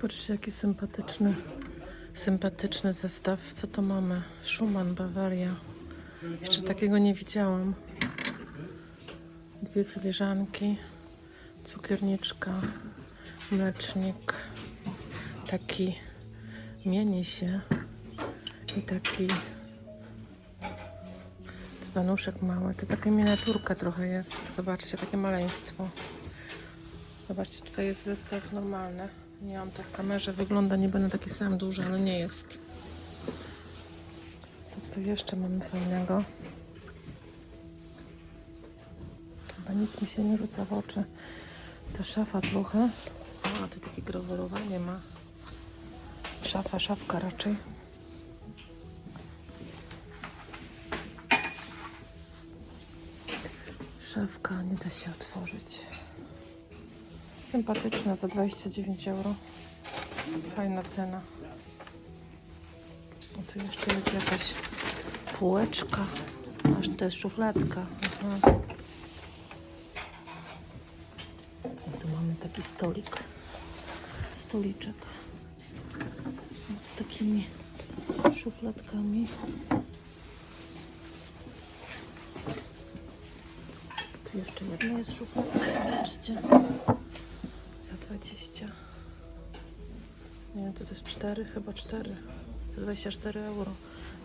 Patrzcie, jaki sympatyczny zestaw. Co to mamy? Schumann, Bawaria. Jeszcze takiego nie widziałam. 2 filiżanki, cukierniczka, mlecznik, taki mieni się i taki dzbanuszek mały. To taka miniaturka trochę jest. Zobaczcie, takie maleństwo. Zobaczcie, tutaj jest zestaw normalny. Nie mam tak w kamerze, wygląda niby na taki sam duży, ale nie jest. Co tu jeszcze mamy fajnego? Chyba nic mi się nie rzuca w oczy. To szafa trochę. A, tu takie grawurowanie ma. Szafka raczej. Szafka nie da się otworzyć. Sympatyczna za 29 euro. Fajna cena. A tu jeszcze jest jakaś półeczka. Aż to jest szufladka. Aha. A tu mamy taki stoliczek z takimi szufladkami. Tu jeszcze jedna jest szufladka, zobaczcie. Za 20. Nie wiem, to jest 4, chyba 4. Za 24 euro.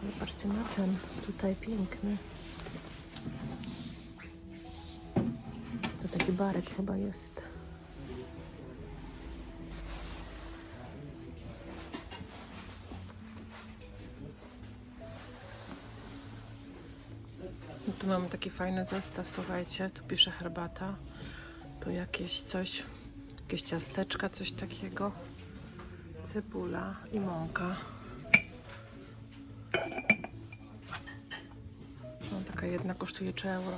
Ale patrzcie na ten, tutaj piękny. To taki barek chyba jest. No tu mamy taki fajny zestaw, słuchajcie. Tu pisze herbata. Tu jakieś coś, jakieś ciasteczka, coś takiego. Cebula i mąka. No, taka jedna kosztuje 3 euro.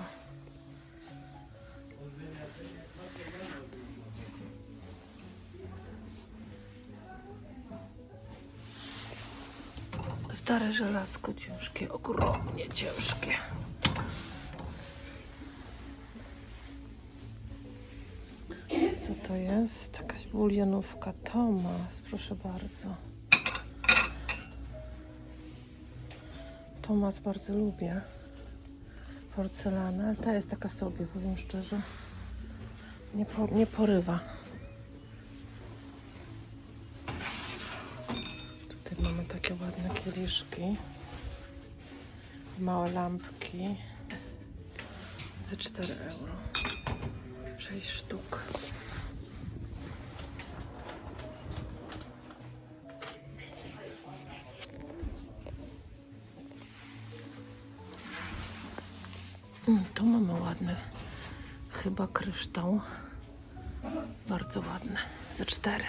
Stare żelazko ciężkie, ogromnie ciężkie. Co to jest? Jakaś bulionówka. Tomas, proszę bardzo. Tomas bardzo lubię. Porcelanę, ale ta jest taka sobie, powiem szczerze. Nie porywa. Tutaj mamy takie ładne kieliszki. Małe lampki. Za 4 euro. 6 sztuk. Tu mamy ładny, chyba kryształ. Bardzo ładny. Za 4.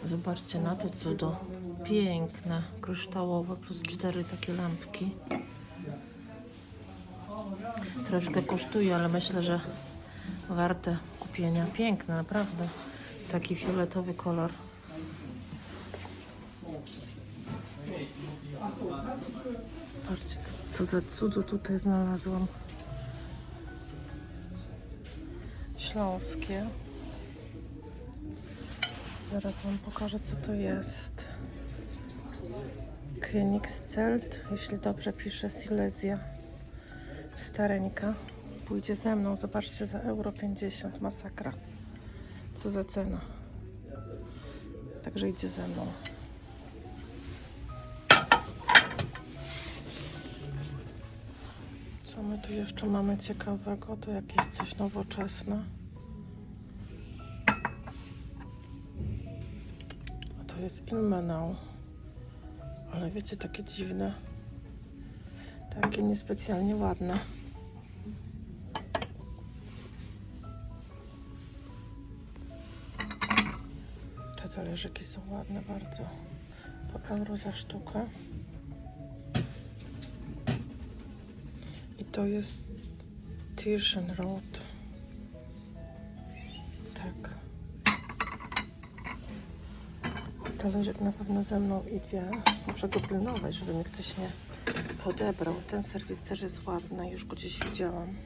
Zobaczcie na to cudo. Piękne, kryształowe, plus 4 takie lampki. Troszkę kosztuje, ale myślę, że warte kupienia. Piękne, naprawdę. Taki fioletowy kolor. Patrzcie, co za cudo tutaj znalazłam. Śląskie. Zaraz wam pokażę, co to jest. Königscelt, jeśli dobrze piszę, Silesia. Stareńka. Pójdzie ze mną, zobaczcie, za euro 50. Masakra. Co za cena. Także idzie ze mną. Co my tu jeszcze mamy ciekawego? To jakieś coś nowoczesne. A to jest Ilmenau. Ale wiecie, takie dziwne. Takie niespecjalnie ładne. Te talerzyki są ładne bardzo. Po euro za sztukę. I to jest Tirschenrot. Tak. Talerzyk na pewno ze mną idzie. Muszę go pilnować, żeby mi ktoś nie podebrał. Ten serwis też jest ładny. Już go gdzieś widziałam.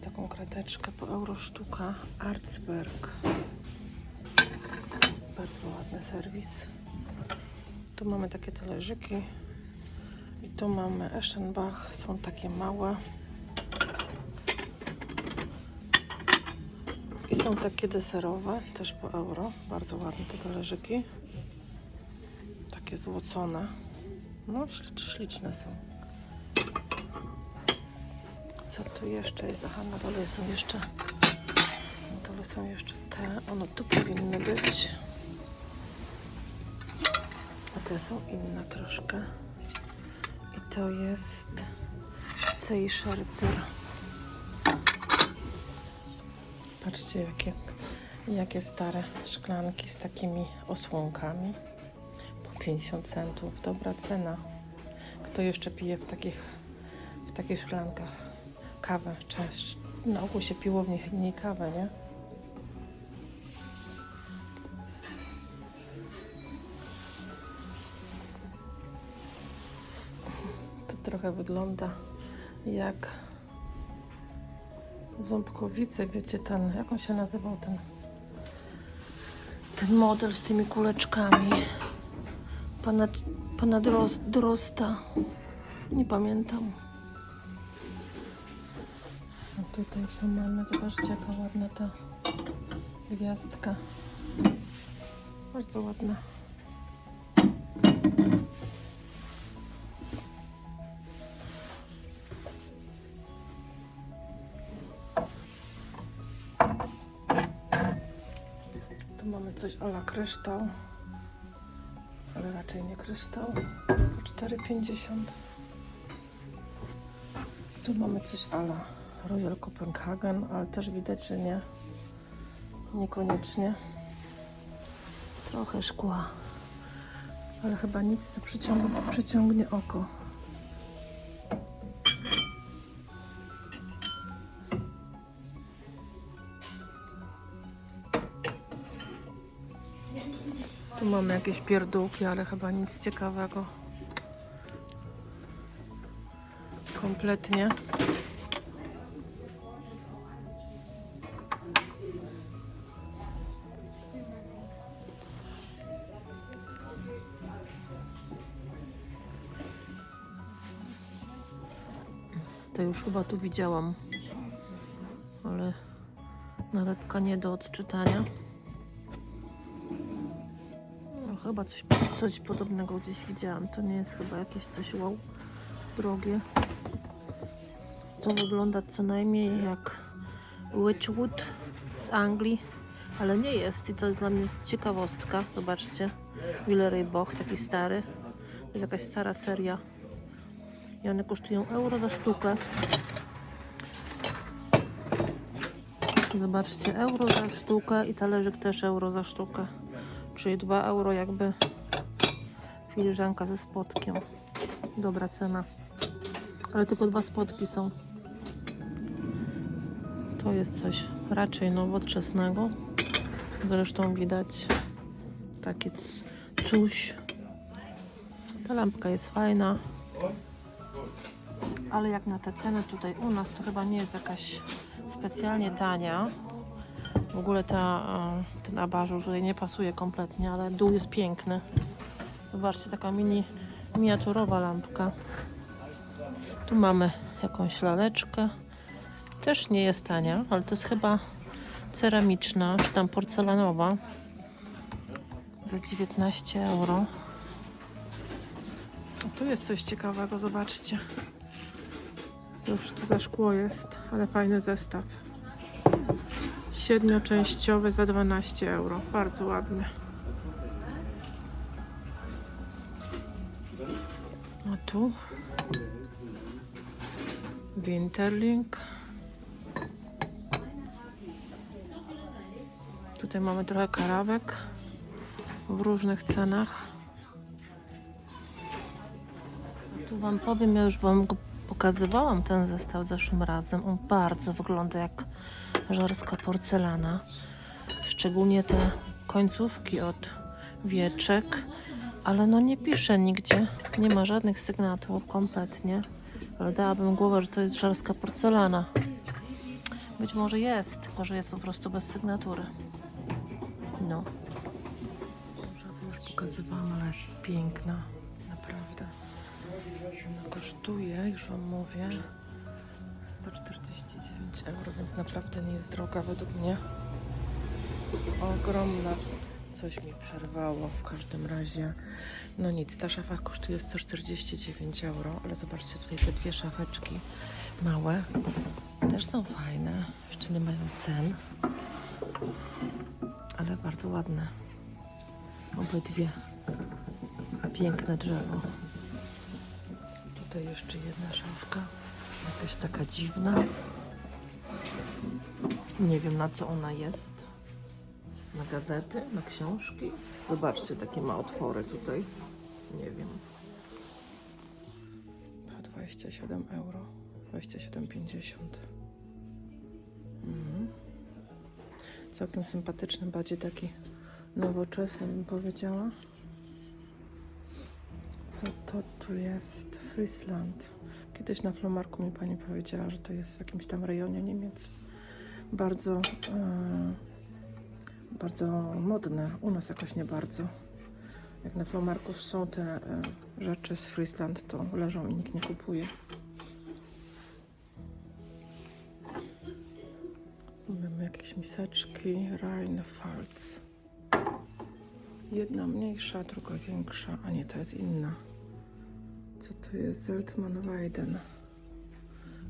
taką krateczkę po euro sztuka. Arzberg. Bardzo ładny serwis. Tu mamy takie talerzyki. I tu mamy Eschenbach. Są takie małe. I są takie deserowe, też po euro. Bardzo ładne te talerzyki. Takie złocone. No, śliczne są. Co tu jeszcze jest? Aha, na dole są jeszcze. Na dole są jeszcze te. One tu powinny być. A te są inne troszkę. I to jest Zeischerzer. Patrzcie, jakie stare szklanki z takimi osłonkami. Po 50 centów. Dobra cena. Kto jeszcze pije w takich szklankach kawę? Cześć. Na ogół się piło w nich nie kawę, nie? To trochę wygląda jak Ząbkowice, wiecie, jak on się nazywał, ten model z tymi kuleczkami pana Drosta, nie pamiętam. A tutaj co mamy? Zobaczcie, jaka ładna ta gwiazdka, bardzo ładna. Tu mamy coś a la kryształ, ale raczej nie kryształ, po 4,50. Tu mamy coś a la Royal Copenhagen, ale też widać, że niekoniecznie. Trochę szkła, ale chyba nic, co przyciągnie oko. Tu mamy jakieś pierdółki, ale chyba nic ciekawego. Kompletnie. To już chyba tu widziałam, ale nalepka nie do odczytania. No, chyba coś podobnego gdzieś widziałam. To nie jest chyba jakieś coś wow, drogie. To wygląda co najmniej jak Witchwood z Anglii, ale nie jest. I to jest dla mnie ciekawostka. Zobaczcie. Villeroy Boch, taki stary. To jest jakaś stara seria. I one kosztują euro za sztukę. Zobaczcie, euro za sztukę i talerzyk też euro za sztukę. Czyli 2 euro jakby filiżanka ze spotkiem. Dobra cena. Ale tylko 2 spotki są. To jest coś raczej nowoczesnego. Zresztą widać takie coś. Ta lampka jest fajna. Ale jak na te ceny tutaj u nas, to chyba nie jest jakaś specjalnie tania. W ogóle ten abażur tutaj nie pasuje kompletnie, ale dół jest piękny. Zobaczcie, taka miniaturowa lampka. Tu mamy jakąś laleczkę. Też nie jest tania, ale to jest chyba ceramiczna, czy tam porcelanowa. Za 19 euro. A tu jest coś ciekawego, zobaczcie. Cóż to za szkło jest, ale fajny zestaw. 7-częściowy za 12 euro. Bardzo ładny. A tu Winterling. Tutaj mamy trochę karawek w różnych cenach. Tu wam powiem, ja już wam go pokazywałam, ten zestaw zeszłym razem. On bardzo wygląda jak żarska porcelana. Szczególnie te końcówki od wieczek. Ale no nie pisze nigdzie. Nie ma żadnych sygnatur kompletnie. Ale dałabym głowę, że to jest żarska porcelana. Być może jest, tylko że jest po prostu bez sygnatury. No. Już pokazywałam, ale jest piękna. Naprawdę. Ona kosztuje, już Wam mówię, 149 euro, więc naprawdę nie jest droga według mnie. Ogromna. Coś mi przerwało w każdym razie. No nic, ta szafa kosztuje 149 euro, ale zobaczcie tutaj te dwie szafeczki małe. Też są fajne, jeszcze nie mają cen, ale bardzo ładne. Obydwie. Piękne drzewo. Tutaj jeszcze jedna szafka, jakaś taka dziwna. Nie wiem, na co ona jest. Na gazety, na książki. Zobaczcie, takie ma otwory tutaj. Nie wiem. 27 euro. 27,50. Całkiem sympatyczny, bardziej taki nowoczesny, bym powiedziała. Co to tu jest? Friesland. Kiedyś na Flohmarku mi pani powiedziała, że to jest w jakimś tam rejonie Niemiec. Bardzo, bardzo modne. U nas jakoś nie bardzo. Jak na Flohmarku są te rzeczy z Friesland, to leżą i nikt nie kupuje. Mamy jakieś miseczki. Rheinpfalz. Jedna mniejsza, druga większa. A nie, to jest inna. Co to jest? Zeltmann-Weiden.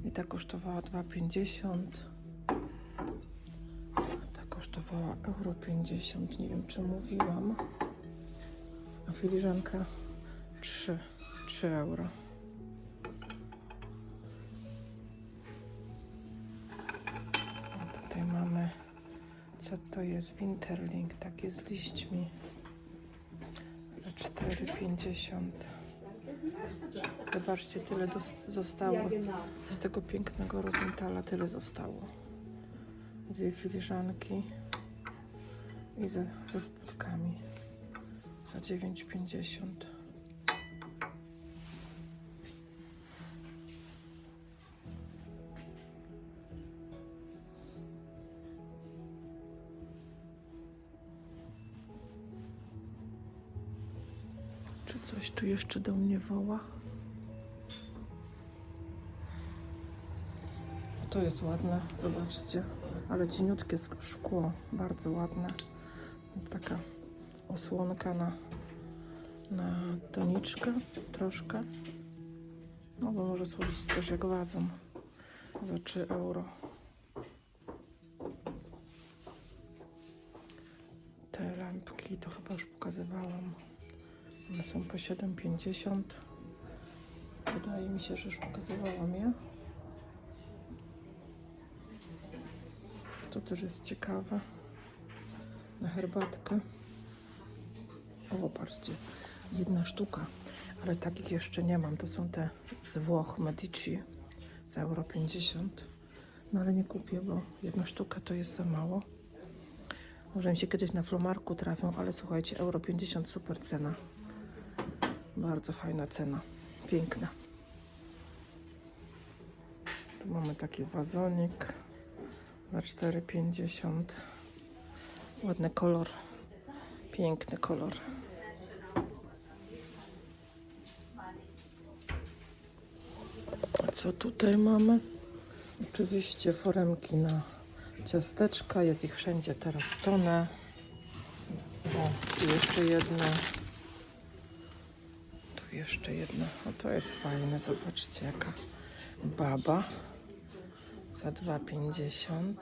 I ta kosztowała 2,50. A ta kosztowała euro 50. Nie wiem, czy mówiłam. A filiżanka 3 euro. A tutaj mamy, co to jest? Winterling, takie z liśćmi. Za 4,50. Zobaczcie, tyle zostało. Z tego pięknego Rosenthala tyle zostało. Dwie filiżanki i ze spódkami za 9,50. Czy coś tu jeszcze do mnie woła? To jest ładne, zobaczcie, ale cieniutkie szkło, bardzo ładne. Taka osłonka na doniczkę troszkę. No bo może służyć też jak wazon za 3 euro. Te lampki to chyba już pokazywałam. One są po 7,50. Wydaje mi się, że już pokazywałam je. To też jest ciekawe. Na herbatkę. O, patrzcie. Jedna sztuka. Ale takich jeszcze nie mam. To są te z Włoch Medici za euro 50. No ale nie kupię, bo jedna sztuka to jest za mało. Może mi się kiedyś na Flohmarku trafią, ale słuchajcie, euro 50 super cena. Bardzo fajna cena. Piękna. Tu mamy taki wazonik za 4,50. Ładny kolor. Piękny kolor. A co tutaj mamy? Oczywiście foremki na ciasteczka. Jest ich wszędzie teraz tonę. O, tu jeszcze jedna. Tu jeszcze jedna. O, to jest fajne. Zobaczcie, jaka baba. Za 2,50.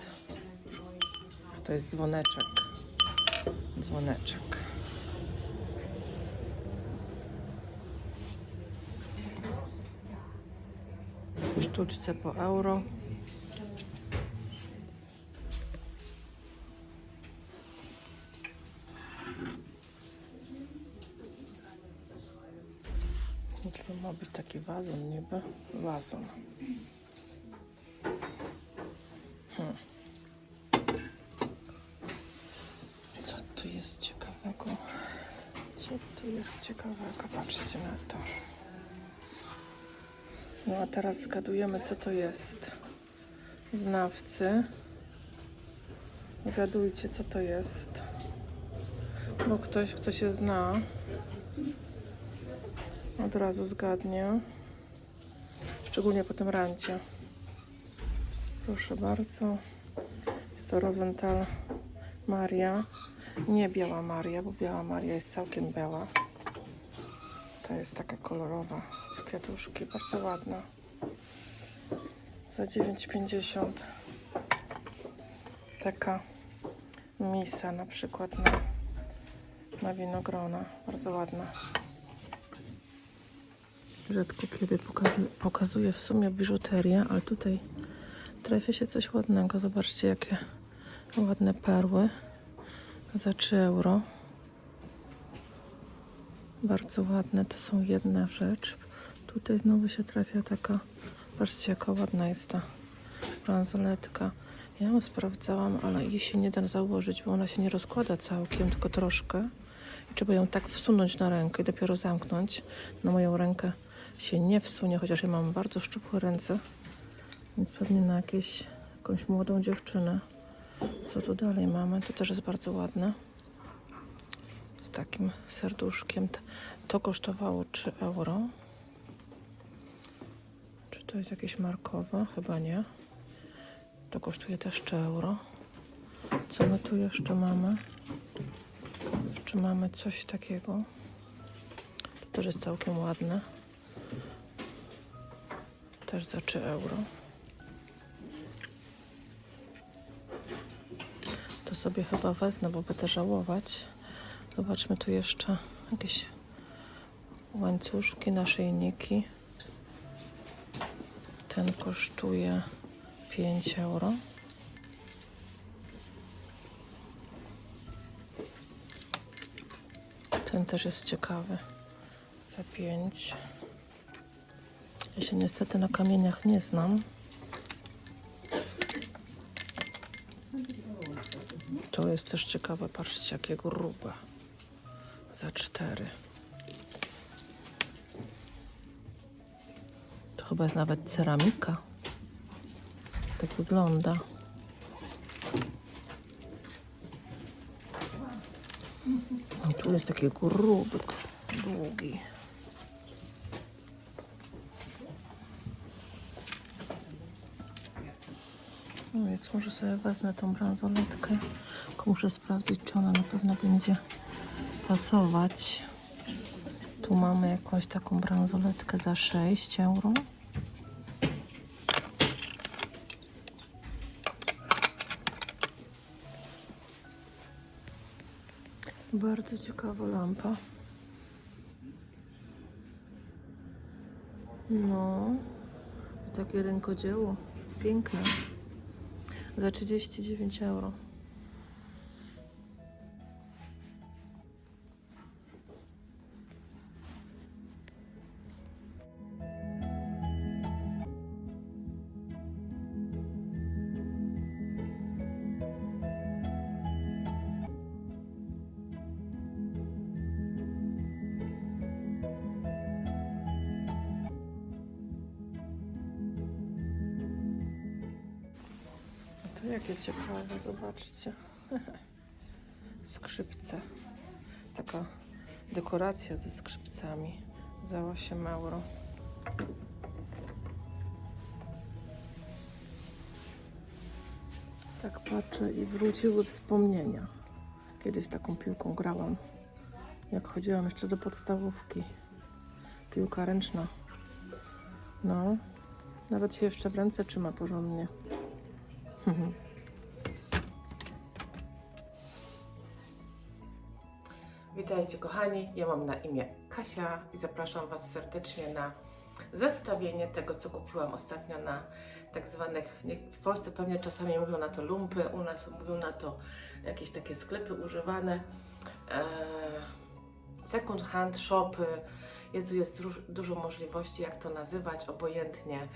A to jest dzwoneczek. Dzwoneczek. W sztuczce po euro. To ma być taki wazon niby. Wazon. Co tu jest ciekawego? Co tu jest ciekawego? Patrzcie na to. No a teraz zgadujemy, co to jest. znawcy, wiadujcie, co to jest, bo ktoś, kto się zna, od razu zgadnie, szczególnie po tym rancie. Proszę bardzo, jest to Rosenthal Maria, nie biała Maria, bo biała Maria jest całkiem biała. To jest taka kolorowa, kwiatuszki, bardzo ładna. Za 9,50 taka misa na przykład na winogrona, bardzo ładna. Rzadko kiedy pokazuję w sumie biżuterię, ale tutaj trafia się coś ładnego. Zobaczcie, jakie ładne perły za 3 euro. Bardzo ładne, to są jedna rzecz. Tutaj znowu się trafia taka, patrzcie, jaka ładna jest ta bransoletka. Ja ją sprawdzałam, ale jej się nie da założyć, bo ona się nie rozkłada całkiem, tylko troszkę. I trzeba ją tak wsunąć na rękę i dopiero zamknąć. Na moją rękę się nie wsunie, chociaż ja mam bardzo szczupłe ręce, więc pewnie na jakąś młodą dziewczynę. Co tu dalej mamy? To też jest bardzo ładne. Z takim serduszkiem. To kosztowało 3 euro. Czy to jest jakieś markowe? Chyba nie. To kosztuje też 3 euro. Co my tu jeszcze mamy? Czy mamy coś takiego? To też jest całkiem ładne. Też za 3 euro. To sobie chyba wezmę, bo będę żałować. Zobaczmy tu jeszcze jakieś łańcuszki, naszyjniki. Ten kosztuje 5 euro. Ten też jest ciekawy. Za 5. Ja się niestety na kamieniach nie znam. To jest też ciekawe. Patrzcie, jakie grube. Za 4. To chyba jest nawet ceramika. Tak wygląda. I tu jest taki grubek, długi. No więc może sobie wezmę tą bransoletkę. Tylko muszę sprawdzić, czy ona na pewno będzie pasować. Tu mamy jakąś taką bransoletkę za 6 euro. Bardzo ciekawa lampa. No, takie rękodzieło. Piękne. Za 39 euro. To jakie ciekawe, zobaczcie. Skrzypce. Taka dekoracja ze skrzypcami za 8 euro. Tak patrzę i wróciły wspomnienia. Kiedyś taką piłką grałam, jak chodziłam jeszcze do podstawówki. Piłka ręczna. No, nawet się jeszcze w ręce trzyma porządnie. Witajcie kochani, ja mam na imię Kasia i zapraszam Was serdecznie na zestawienie tego, co kupiłam ostatnio na tak zwanych, w Polsce pewnie czasami mówią na to lumpy, u nas mówią na to jakieś takie sklepy używane, second hand shopy. Jest dużo możliwości, jak to nazywać, obojętnie.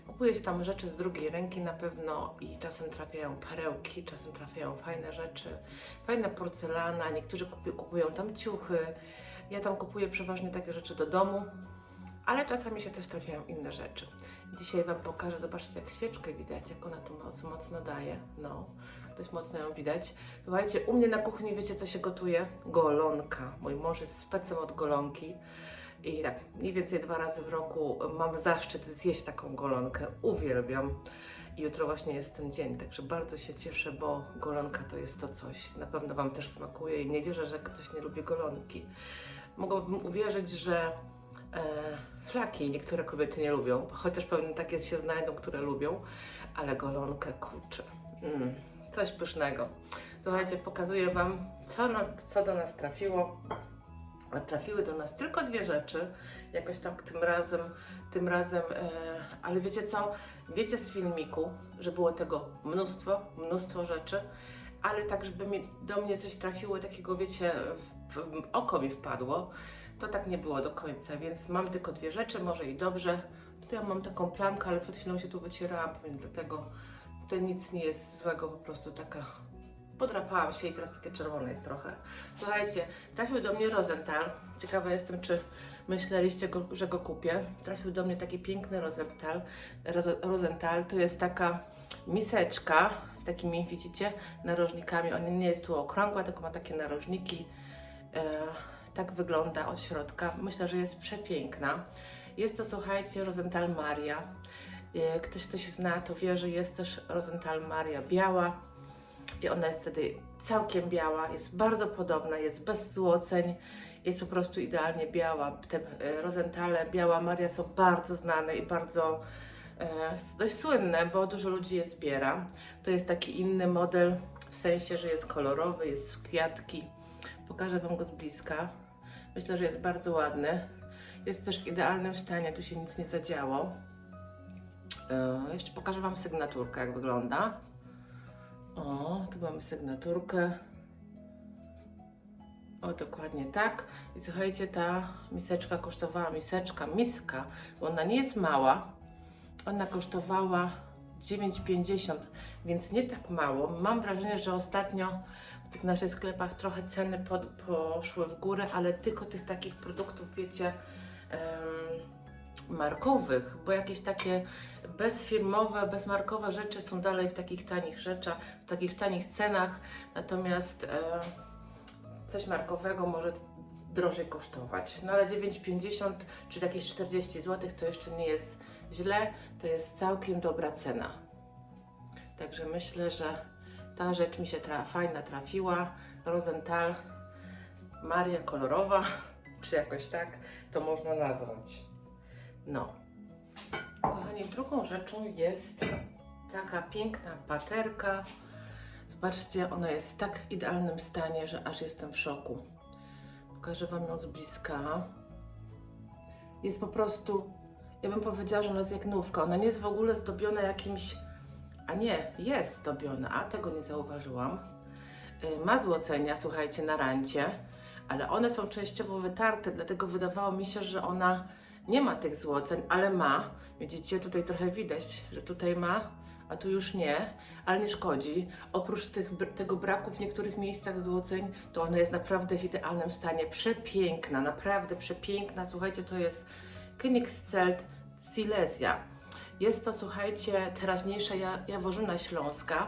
Kupuje się tam rzeczy z drugiej ręki na pewno i czasem trafiają perełki, czasem trafiają fajne rzeczy, fajna porcelana, niektórzy kupują tam ciuchy. Ja tam kupuję przeważnie takie rzeczy do domu, ale czasami się też trafiają inne rzeczy. Dzisiaj Wam pokażę, zobaczcie, jak świeczkę widać, jak ona tu mocno daje. No, dość mocno ją widać. Słuchajcie, u mnie na kuchni wiecie, co się gotuje? Golonka. Mój mąż jest specem od golonki. I tak mniej więcej 2 razy w roku mam zaszczyt zjeść taką golonkę. Uwielbiam. I jutro właśnie jest ten dzień, także bardzo się cieszę, bo golonka to jest to coś. Na pewno Wam też smakuje i nie wierzę, że ktoś nie lubi golonki. Mogłabym uwierzyć, że flaki niektóre kobiety nie lubią, chociaż pewnie takie się znajdą, które lubią, ale golonkę, kurczę, coś pysznego. Słuchajcie, pokazuję Wam, co do nas trafiło. A trafiły do nas tylko 2 rzeczy, jakoś tam tym razem, ale wiecie co, wiecie z filmiku, że było tego mnóstwo rzeczy, ale tak, żeby do mnie coś trafiło takiego, wiecie, w oko mi wpadło, to tak nie było do końca, więc mam tylko 2 rzeczy, może i dobrze. Tutaj ja mam taką plamkę, ale przed chwilą się tu wycierałam, pewnie dlatego tutaj nic nie jest złego, po prostu taka... Podrapałam się i teraz takie czerwone jest trochę. Słuchajcie, trafił do mnie Rosenthal. Ciekawa jestem, czy myśleliście, że go kupię. Trafił do mnie taki piękny Rosenthal. Rosenthal to jest taka miseczka z takimi, widzicie, narożnikami. Ona nie jest tu okrągła, tylko ma takie narożniki. Tak wygląda od środka. Myślę, że jest przepiękna. Jest to, słuchajcie, Rosenthal Maria. Ktoś, kto się zna, to wie, że jest też Rosenthal Maria biała. I ona jest wtedy całkiem biała, jest bardzo podobna, jest bez złoceń, jest po prostu idealnie biała. Te Rosenthale Biała Maria są bardzo znane i bardzo dość słynne, bo dużo ludzi je zbiera. To jest taki inny model, w sensie, że jest kolorowy, jest w kwiatki. Pokażę Wam go z bliska. Myślę, że jest bardzo ładny. Jest też w idealnym stanie, tu się nic nie zadziało. Jeszcze pokażę Wam sygnaturkę, jak wygląda. O, tu mamy sygnaturkę. O, dokładnie tak. I słuchajcie, ta miseczka kosztowała, miska, bo ona nie jest mała. Ona kosztowała 9,50, więc nie tak mało. Mam wrażenie, że ostatnio w tych naszych sklepach trochę ceny poszły w górę, ale tylko tych takich produktów, wiecie, markowych, bo jakieś takie bezfirmowe, bezmarkowe rzeczy są dalej w takich tanich rzeczach, w takich tanich cenach, natomiast coś markowego może drożej kosztować. No ale 9,50 czy jakieś 40 zł to jeszcze nie jest źle, to jest całkiem dobra cena. Także myślę, że ta rzecz mi się fajna trafiła. Rosenthal Maria kolorowa, czy jakoś tak to można nazwać. No. Kochani, drugą rzeczą jest taka piękna paterka. Zobaczcie, ona jest tak w idealnym stanie, że aż jestem w szoku. Pokażę Wam ją z bliska. Jest po prostu, ja bym powiedziała, że ona jest jak nówka. Ona nie jest w ogóle zdobiona jakimś... A nie, jest zdobiona, a tego nie zauważyłam. Ma złocenia, słuchajcie, na rancie, ale one są częściowo wytarte, dlatego wydawało mi się, że ona nie ma tych złoceń, ale ma. Widzicie, tutaj trochę widać, że tutaj ma, a tu już nie, ale nie szkodzi. Oprócz tego braku w niektórych miejscach złoceń, to ona jest naprawdę w idealnym stanie. Przepiękna, naprawdę przepiękna. Słuchajcie, to jest Königszelt Silesia. Jest to, słuchajcie, teraźniejsza Jaworzyna Śląska.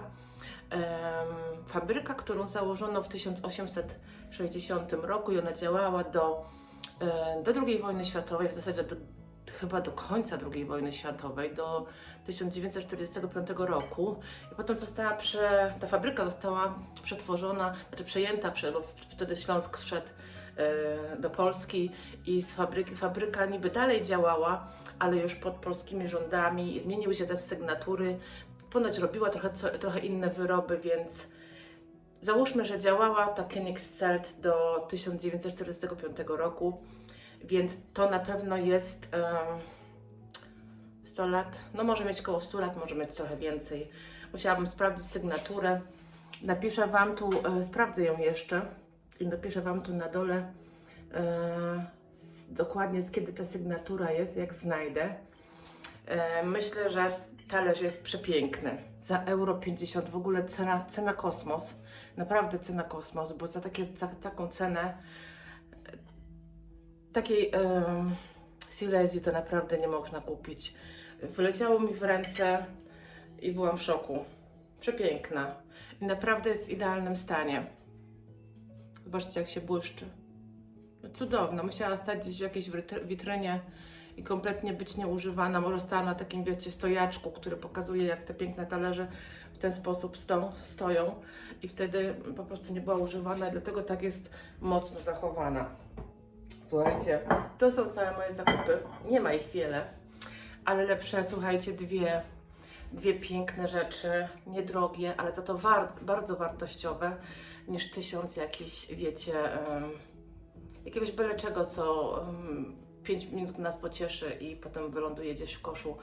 Fabryka, którą założono w 1860 roku i ona działała do II wojny światowej, w zasadzie chyba do końca II wojny światowej, do 1945 roku. I potem ta fabryka została przetworzona, znaczy przejęta, bo wtedy Śląsk wszedł do Polski i z fabryka niby dalej działała, ale już pod polskimi rządami, zmieniły się te sygnatury, ponoć robiła trochę inne wyroby, więc załóżmy, że działała ta Königszelt do 1945 roku, więc to na pewno jest 100 lat, no może mieć koło 100 lat, może mieć trochę więcej. Musiałabym sprawdzić sygnaturę. Napiszę Wam tu, sprawdzę ją jeszcze i napiszę Wam tu na dole dokładnie z kiedy ta sygnatura jest, jak znajdę. Myślę, że talerz jest przepiękny. Za euro 50 w ogóle cena kosmos. Naprawdę cena kosmos, bo za taką cenę takiej Silesii to naprawdę nie można kupić. Wyleciało mi w ręce i byłam w szoku. Przepiękna. I naprawdę jest w idealnym stanie. Zobaczcie, jak się błyszczy. No cudowna. Musiała stać gdzieś w jakiejś witrynie i kompletnie być nieużywana. Może stała na takim, wiecie, stojaczku, który pokazuje, jak te piękne talerze w ten sposób stoją. I wtedy po prostu nie była używana i dlatego tak jest mocno zachowana. Słuchajcie, to są całe moje zakupy. Nie ma ich wiele, ale lepsze, słuchajcie, dwie piękne rzeczy, niedrogie, ale za to bardzo wartościowe, niż 1000 jakichś, wiecie, jakiegoś byle czego, co 5 minut nas pocieszy i potem wyląduje gdzieś w koszu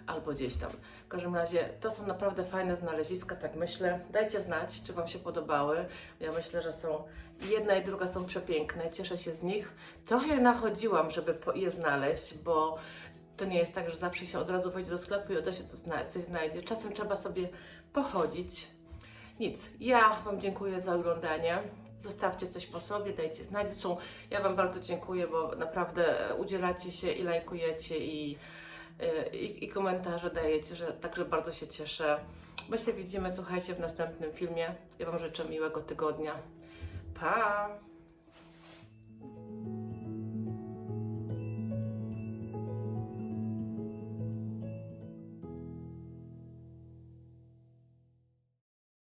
albo gdzieś tam. W każdym razie to są naprawdę fajne znaleziska, tak myślę. Dajcie znać, czy Wam się podobały. Ja myślę, że są jedna i druga są przepiękne, cieszę się z nich. Trochę nachodziłam, żeby je znaleźć, bo to nie jest tak, że zawsze się od razu wejdzie do sklepu i od razu coś znajdzie. Czasem trzeba sobie pochodzić. Nic, ja Wam dziękuję za oglądanie. Zostawcie coś po sobie, dajcie znać. Zresztą ja Wam bardzo dziękuję, bo naprawdę udzielacie się i lajkujecie i komentarze dajecie, także bardzo się cieszę. My się widzimy, słuchajcie, w następnym filmie. Ja Wam życzę miłego tygodnia. Pa!